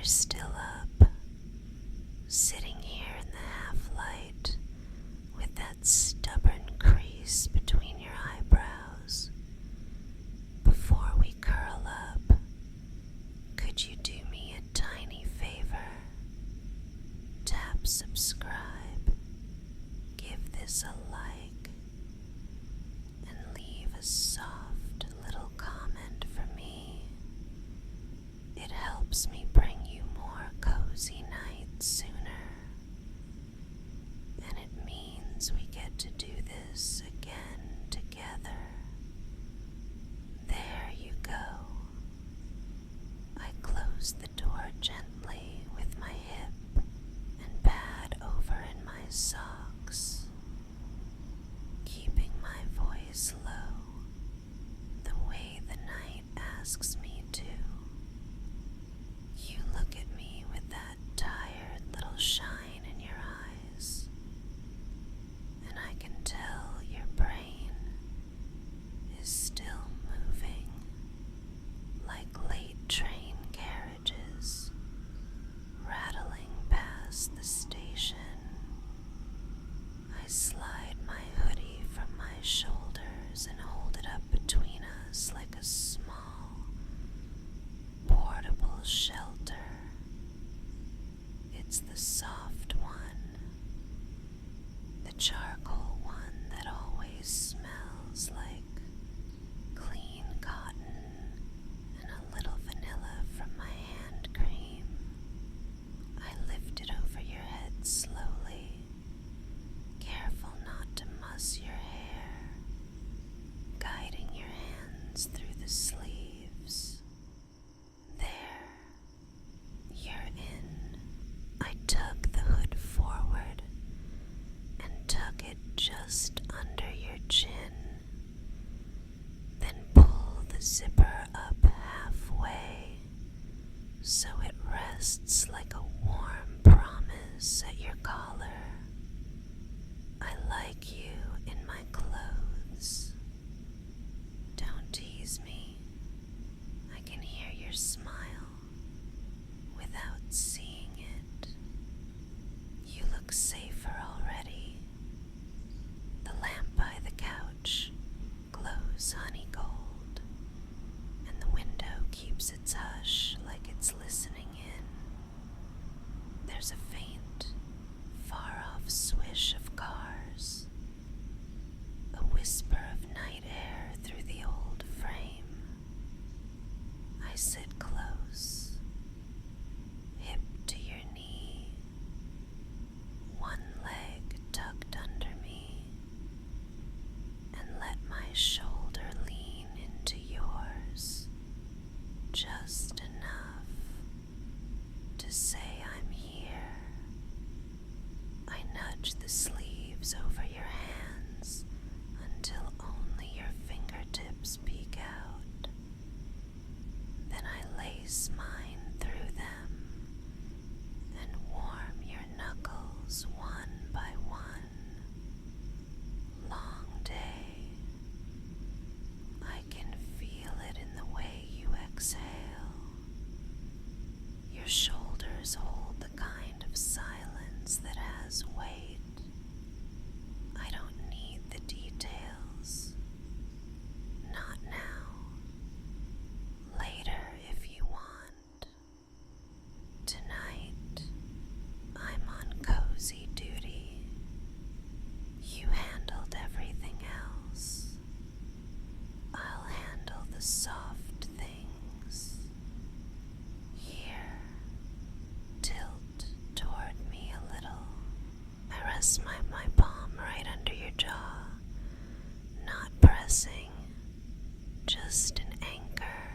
You're still up, sitting here in the half-light with that stubborn crease between your eyebrows. Before we curl up, could you do me a tiny favor? Tap subscribe, give this a like, and leave a soft little comment for me. It helps me bring you more cozy nights sooner, and it means we get to do this again together. There you go. I close the door gently with my hip and pad over in my socks, keeping my voice low the way the night asks me to. You look at me with that tired little shine in your eyes, and I can tell your brain is still moving like late train carriages rattling past the station. I slide my hoodie from my shoulders and hold it up between us like a small, portable shelter. It's the soft one, the charcoal one that always smells like clean cotton and a little vanilla from my hand cream. I lift it over your head slowly, careful not to muss your hair, guiding your hands through the sleeves. There, you're in. I tug the hood forward and tuck it just under your chin, then pull the zipper up halfway so it rests like a warm promise at your collar. I like you in my clothes. Don't tease me. I can hear your smile without seeing it. You look safer already. The lamp by the couch glows honey gold, and the window keeps its hush like it's listening in. There's a faint, far-off swish of cars, a whisper of night air through the old frame. I sit close, hip to your knee, one leg tucked under me, and let my shoulder lean into yours, just enough to say I'm here. I nudge the sleeves over your hands until only your fingertips peek out. Then I lace mine through them and warm your knuckles one by one. Long day. I can feel it in the way you exhale. Your shoulders hold the kind of silence that has weight. I don't need the details. Not now. Later if you want. Tonight, I'm on cozy duty. You handled everything else. I'll handle the soft things. Here, tilt toward me a little. I rest my palm right under your jaw, not pressing, just an anchor,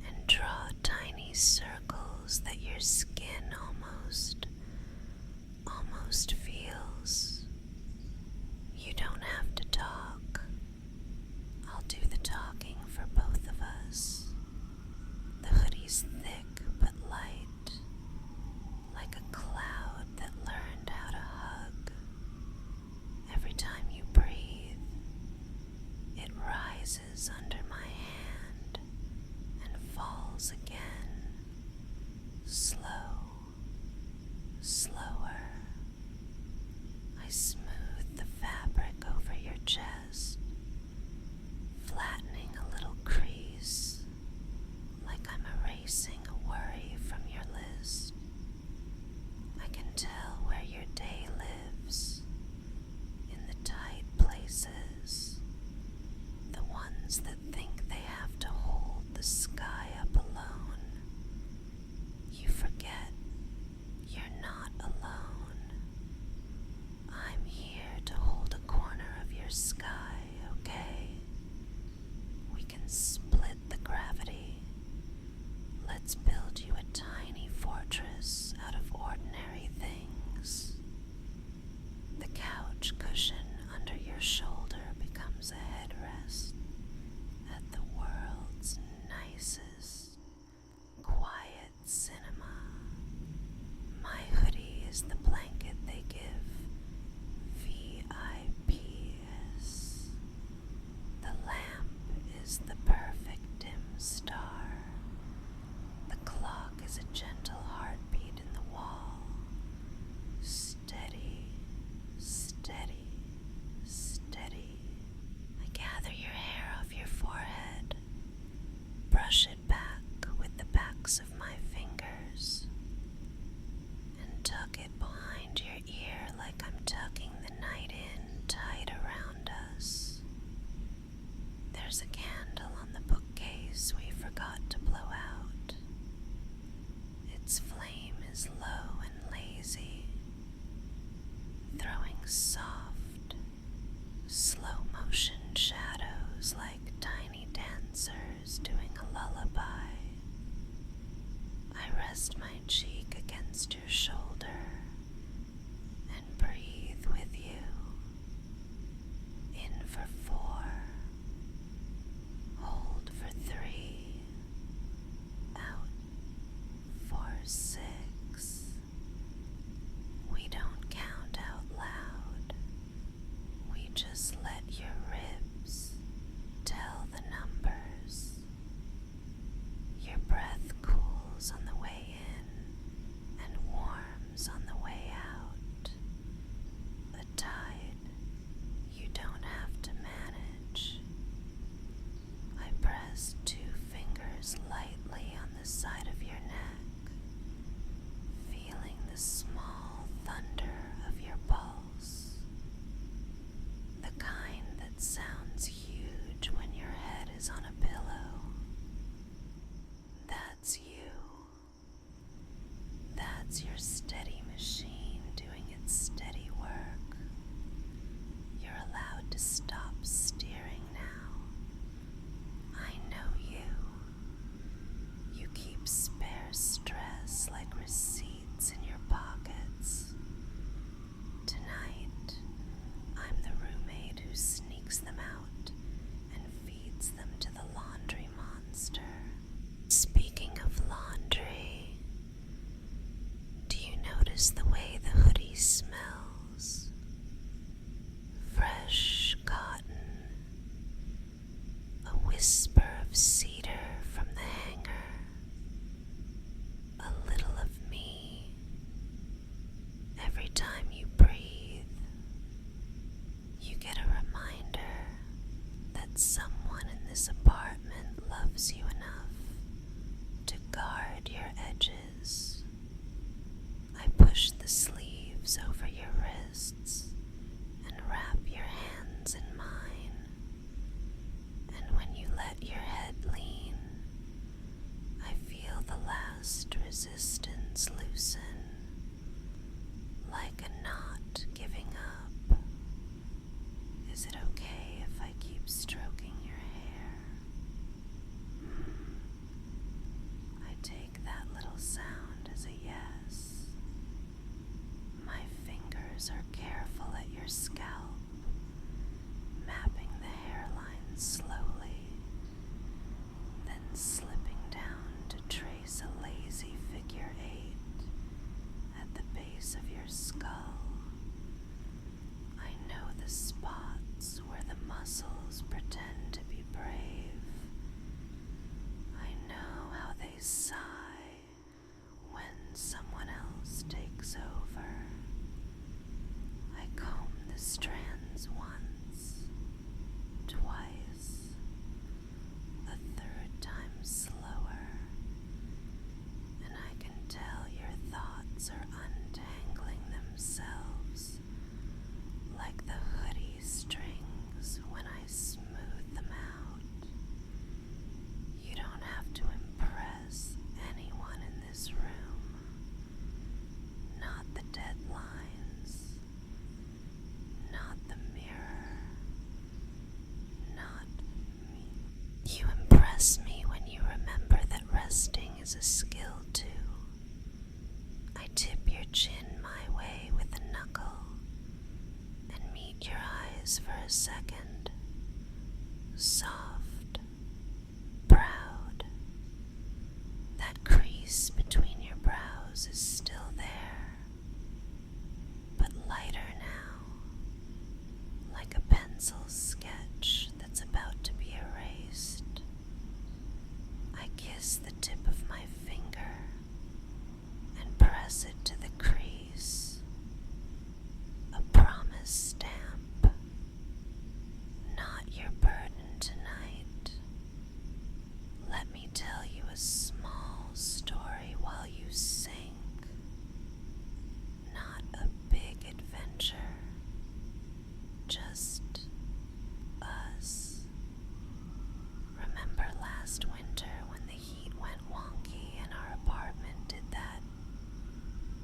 and draw tiny circles that your skin almost feels. You don't have to talk. I'll do the talking for both of us. The hoodie's thick but light, like a cloud that learned how to hug. Every time you breathe, it rises under my hand and falls again. slower. I smooth the fabric over your chest, flattening a little crease, like I'm erasing a worry from your list. I can tell where your day lives, in the tight places, the ones that think they have to hold the sky up alone. You forget you're not alone. I'm here to hold a corner of your sky, okay? We can split the gravity. Let's build you a tiny fortress out of ordinary things. The couch cushion under your shoulder becomes a headrest at the world's nicest, quiet cinema. My hoodie is the blanket they give VIPs. The lamp is the perfect dim star. The clock is a gentle heartbeat in the wall. Steady, steady, steady. I gather your hair off your forehead, brush it back with the backs of my fingers, and tuck it behind your ear like I'm tucking the night in tight around us. There's a candle on the bookcase we forgot to blow out. Its flame is low and lazy, throwing soft, slow motion shadows like tiny dancers doing a lullaby. I rest my cheek against your shoulder and breathe with you. In for 4, hold for 3, out for 6. We don't count out loud. We just let your ribs tell the numbers. Your breath cools on the way in and warms on the way out. A tide you don't have to manage. I press 2 fingers lightly on the side of your neck, feeling the small thunder of your pulse, the kind that sounds huge when your head is on a pillow. That's you. That's your steady machine doing its steady work. You're allowed to stop steering now. I know you. You keep spinning is a skill too. I tip your chin my way with a knuckle and meet your eyes for a second. Soft, proud. That crease between your brows is still there, but lighter now, like a pencil sketch that's about to be erased. I kiss the tip of my finger and press it to the crease. A promise stamp. Not your burden tonight. Let me tell you a small story while you sink. Not a big adventure. Just us. Remember last winter when the heat went wonky and our apartment did that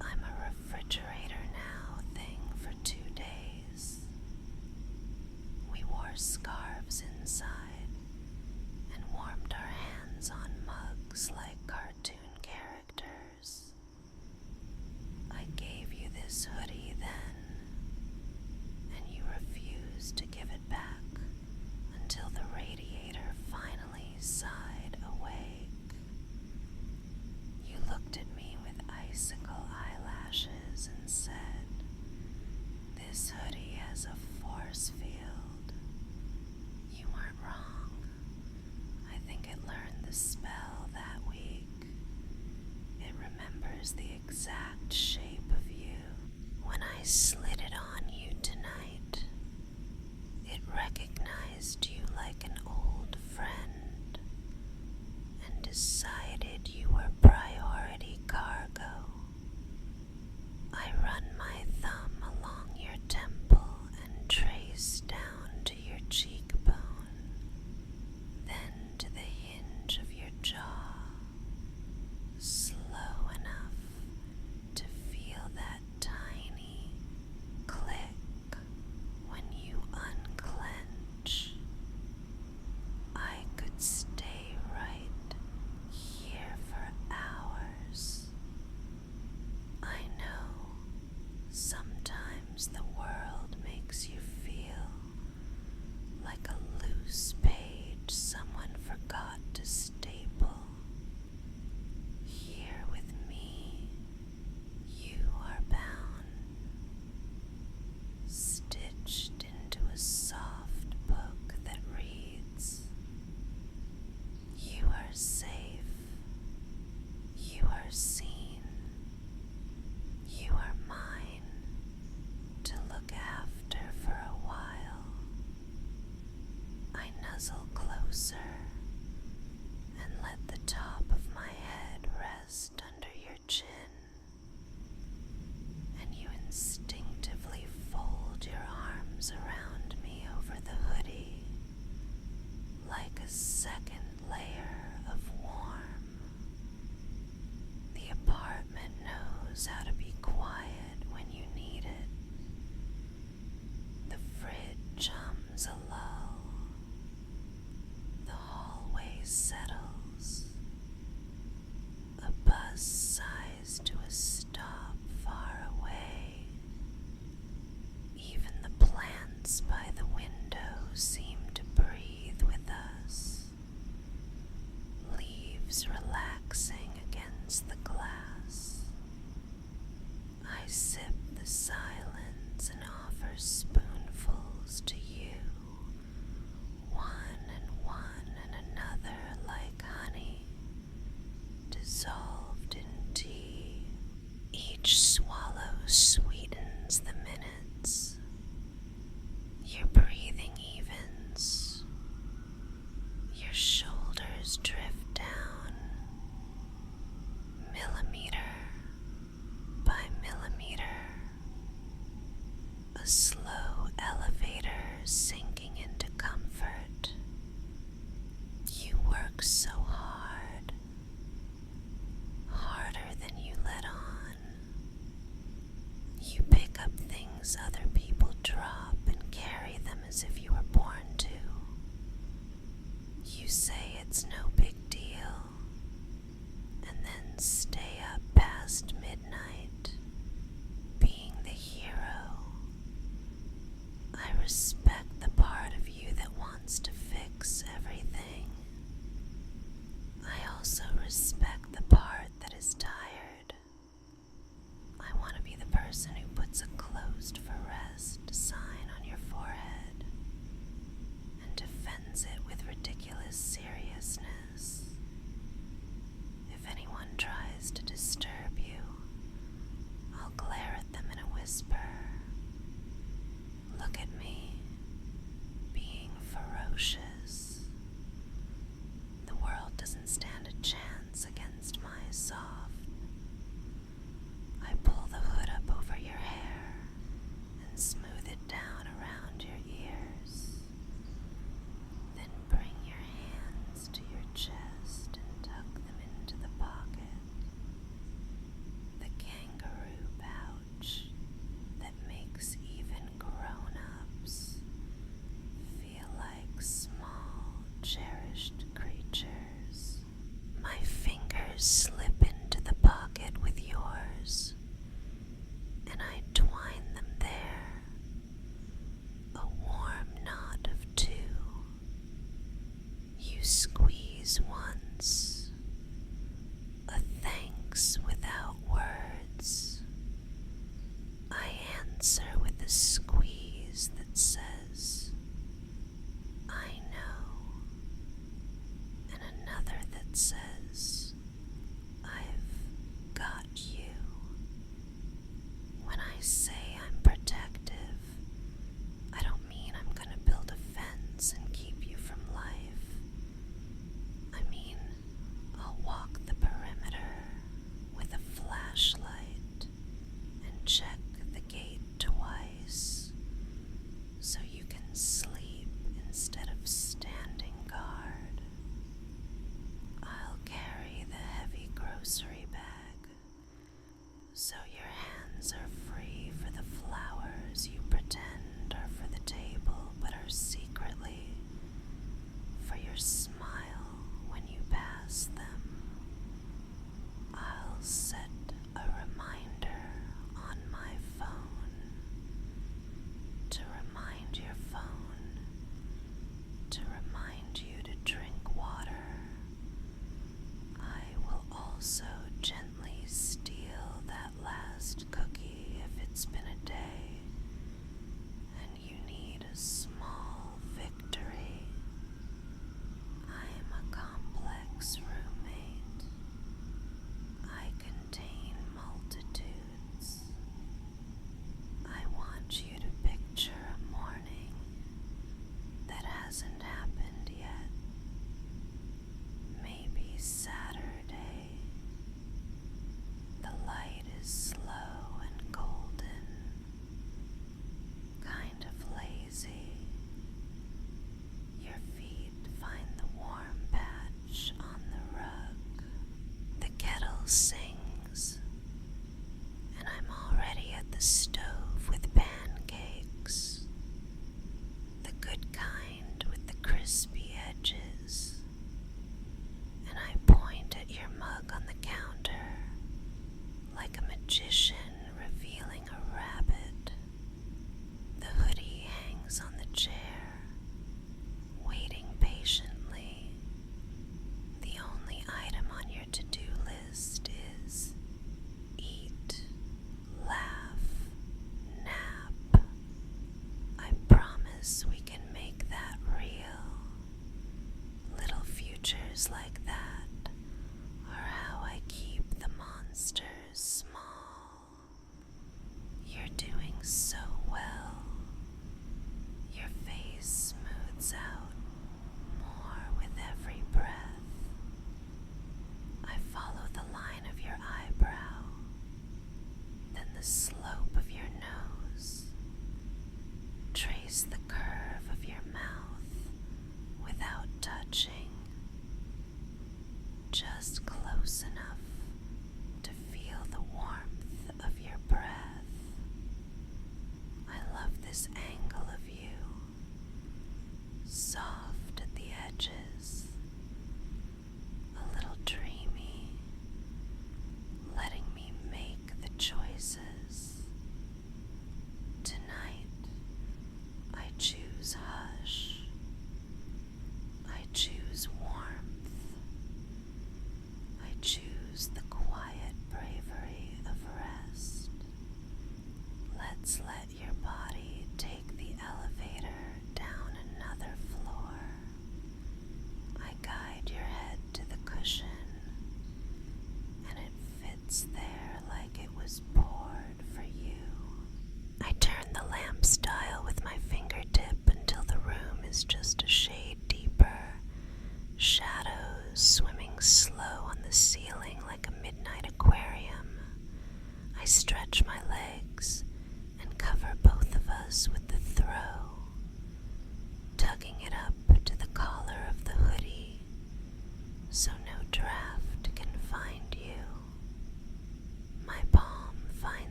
I'm a refrigerator now thing for 2 days? We wore scarves inside and warmed our hands on mugs like cartoon characters. I gave you this hoodie then, and you refused to give it back until the radiator finally sighed awake. You looked at me with icicle eyelashes and said, "This hoodie has a force field." You weren't wrong. I think it learned the spell that week. It remembers the exact shape of you. When I slid it on you tonight, it recognized you like an old friend and decided you were priority cargo. I run my thumb along your temple and trace down to your cheekbone, then to the hinge of your jaw, slow enough to feel that tiny click when you unclench. I could stay right here for hours. I know sometimes the world makes you feel like a loose page someone forgot to staple. Here with me, you are bound, stitched into a soft book that reads, "You are safe, you are seen, you are mine to look after for a while." I nuzzle closer and let the top of my head rest under your chin, and you instinctively fold your arms around me over the hoodie, like a second layer of warm. The apartment knows how to be quiet when you need it. The fridge hums a lull. The hallway settles. A bus sighs to a stop far away. Even the plants by the window seem to breathe with us, leaves relaxing against the glass. I sip the silence and offer spoonfuls to you, one and another like honey, dissolved in tea. Each swallow sweetens the minutes. Your breathing evens. Your shoulders drift down, millimeter by millimeter. A slow elevator sinking into comfort. You work so hard, harder than you let on. past midnight, being the hero. I respect the part of you that wants to fix everything. I also respect the part that is tired. I want to be the person who puts a closed for rest sign on your forehead and defends it with ridiculous seriousness. If anyone tries to disturb you, I'll glare at them in a whisper. Look at me, being ferocious. The world doesn't stand a chance against my soft. I pull the hood up over your hair and smooth it down around your ears. Then bring your hands to your chest and tuck them into the pocket. The kangaroo pouch that makes even grown-ups feel like small, cherished creatures. My fingers slip into the pocket with yours, and I twine them there, a warm knot of two. You squeeze once, a thanks without words. I answer with a squeeze that says, I know, and another that says, I've got you. When I say I'm protective, I don't mean I'm gonna build a fence and keep you from life. I mean, I'll walk the perimeter with a flashlight and check the gate twice so you can sleep instead of standing guard. I'll carry the heavy grocery bag so your hands are free for the flowers you pretend are for the table but are secretly for your smile when you pass them. I'll set a reminder on my phone to remind your phone to remind you to drink water. I will also gently steal that last cookie if it's been a day and you need a small victory. I am a complex roommate. I contain multitudes. I want you to picture a morning that hasn't happened yet. Maybe Saturday. The light is slow and golden, kind of lazy. Your feet find the warm patch on the rug. The kettle sings, and I'm already at the stove with pancakes. The good kind with the crispy edges. And I point at your mug on the counter like a magician revealing a rabbit. The hoodie hangs on the chair, waiting patiently. The only item on your to-do list is eat, laugh,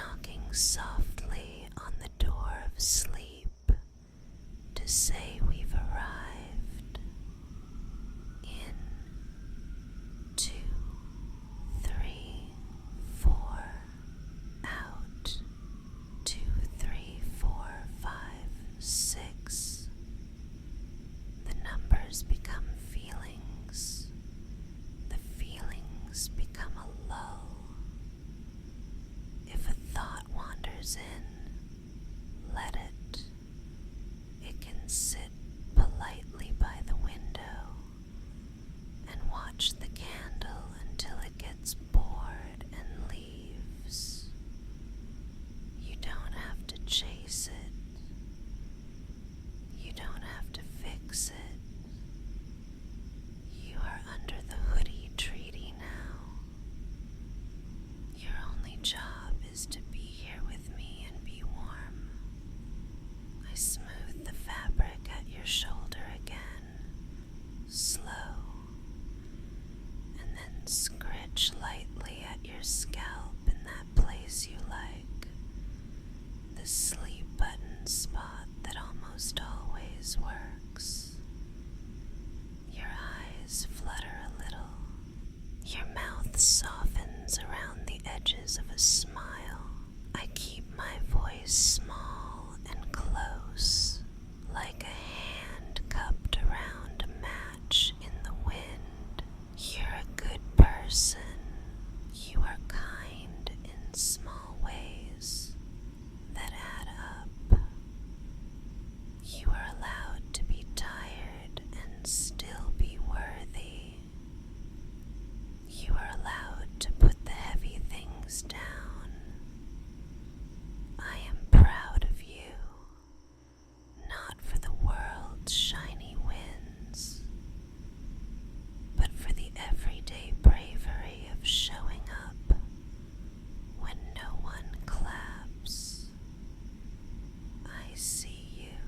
knocking softly on the door of sleep to say we've arrived. In 2, 3, 4, out 2, 3, 4, 5, 6. The numbers become feelings. The feelings become a lull. If a thought wanders in, let it. It can sit politely by the window and watch the candle until it gets bored and leaves. You don't have to chase it. You don't have to fix it. You are under the hoodie treaty now. Your only job is to be here with me and be warm. I smooth the fabric at your shoulder again, slow, and then scratch lightly at your scalp in that place you like, the sleep button spot that almost always works. Your eyes flutter a little. Your mouth softens around the edges of a smile. I keep my voice small and close, like a hand cupped around a match in the wind. You're a good person. You are kind in small ways that add up. You are allowed to be tired and still be worthy. You are allowed to put the heavy things down. I am proud of you, not for the world's shiny wins, but for the everyday bravery of showing up when no one claps. I see you.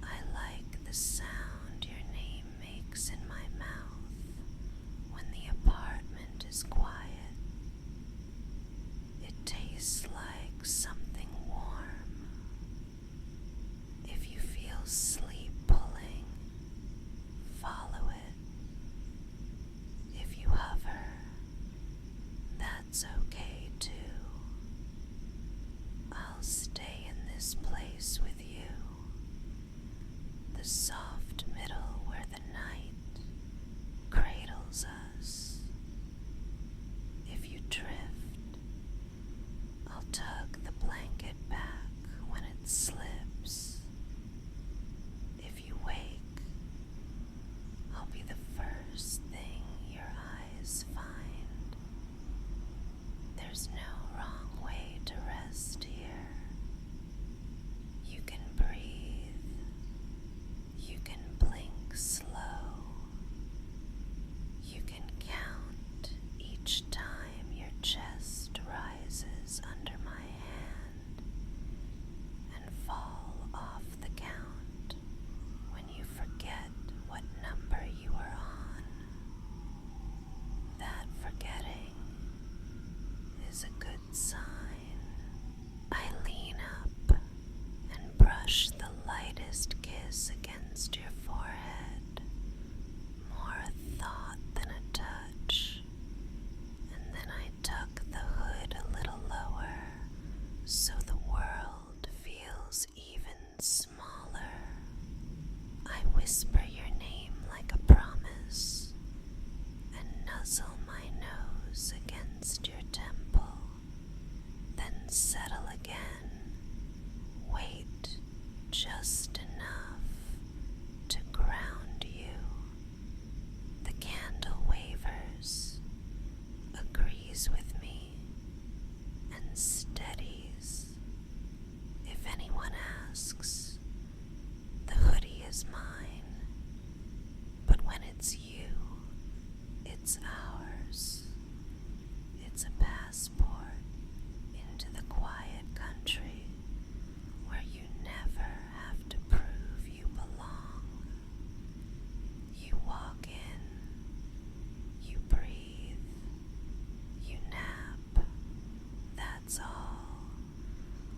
I like the sound your name makes in my mouth when the apartment is quiet. It tastes like something warm. If you feel sleep pulling, follow it. If you hover, that's okay too. I'll stay in this place with you, the soft middle where the night cradles us. If you drift, I'll tug the blanket back when it slips. If you wake, I'll be the first thing your eyes find. There's no wrong way to rest here. You can breathe. You can blink slow. You can count each time your chest rises under my hand and falls that's all.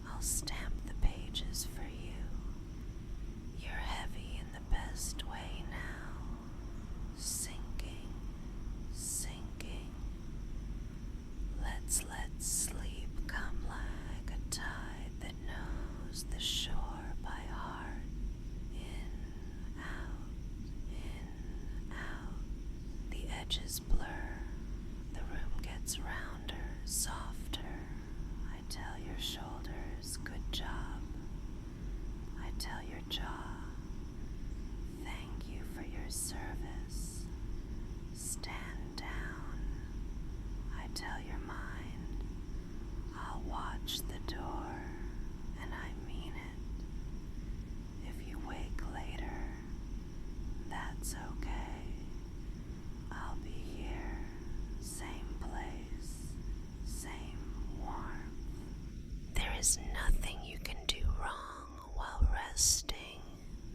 I'll stamp the pages for you. You're heavy in the best way now. Sinking, sinking. Let's let sleep come like a tide that knows the shore by heart. In, out. The edges blur. The room gets rounder, softer. I tell your shoulders, good job. I tell your jaw, thank you for your service. Stand down. I tell your mind, I'll watch the door, and I mean it. If you wake later, that's okay. I'll be here, same place, same warmth. There is nothing you can do wrong while resting.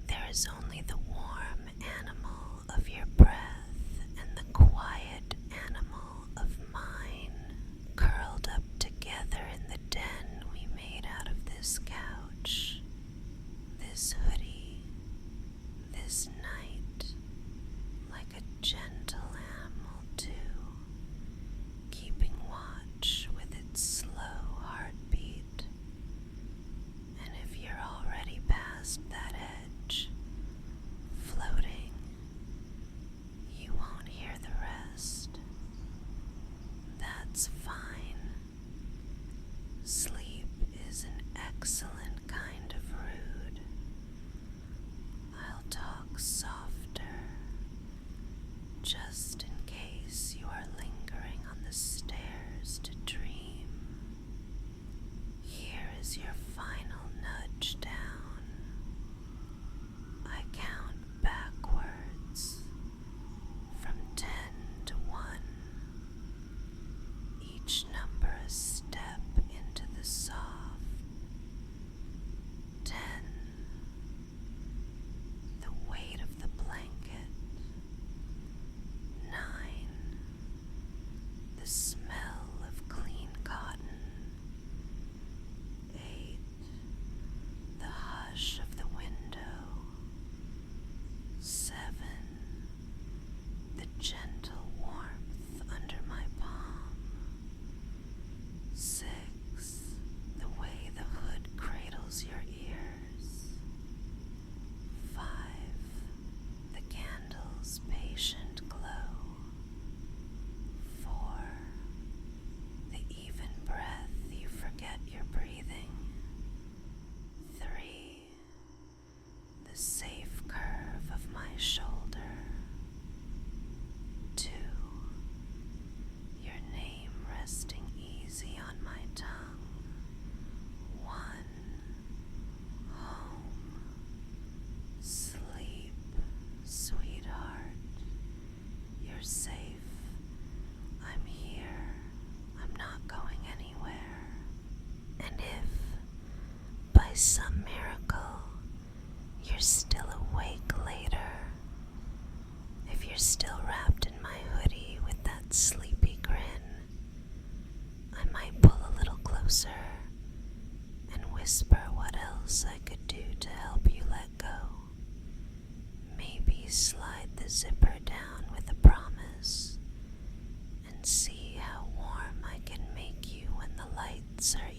There is only the warm animal of your breath and the quiet animal of mine, curled up together in the den we made out of this couch, this hoodie, this night, like a gentle animal too, keeping watch with its slow heartbeat. And if you're already past that edge, floating, you won't hear the rest. That's fine. Sleep is an excellent kind of rude. I'll talk softer, just in case you are lingering on the stairs to dream. Here is your final nudge down. I count backwards from 10 to 1, each number a step into the soft. 10, the weight of the blanket. 9, the smell of clean cotton. 8, the hush of the window. 7, the gentle warmth under my palm. 6, the way the hood cradles your ears. 5, the candle's patient glow. 4, the even breath you forget you're breathing. 3, the safe curve of my shoulder. 2, your name resting easy on my tongue. 1, home. Sleep, sweetheart. You're safe. I'm here. I'm not going anywhere. And if, by some miracle, you're still awake later, if you're still wrapped in my hoodie with that sleepy grin, I might pull a little closer and whisper what else I could do to help you let go. Maybe slide the zipper down with a promise and see how warm I can make you when the lights are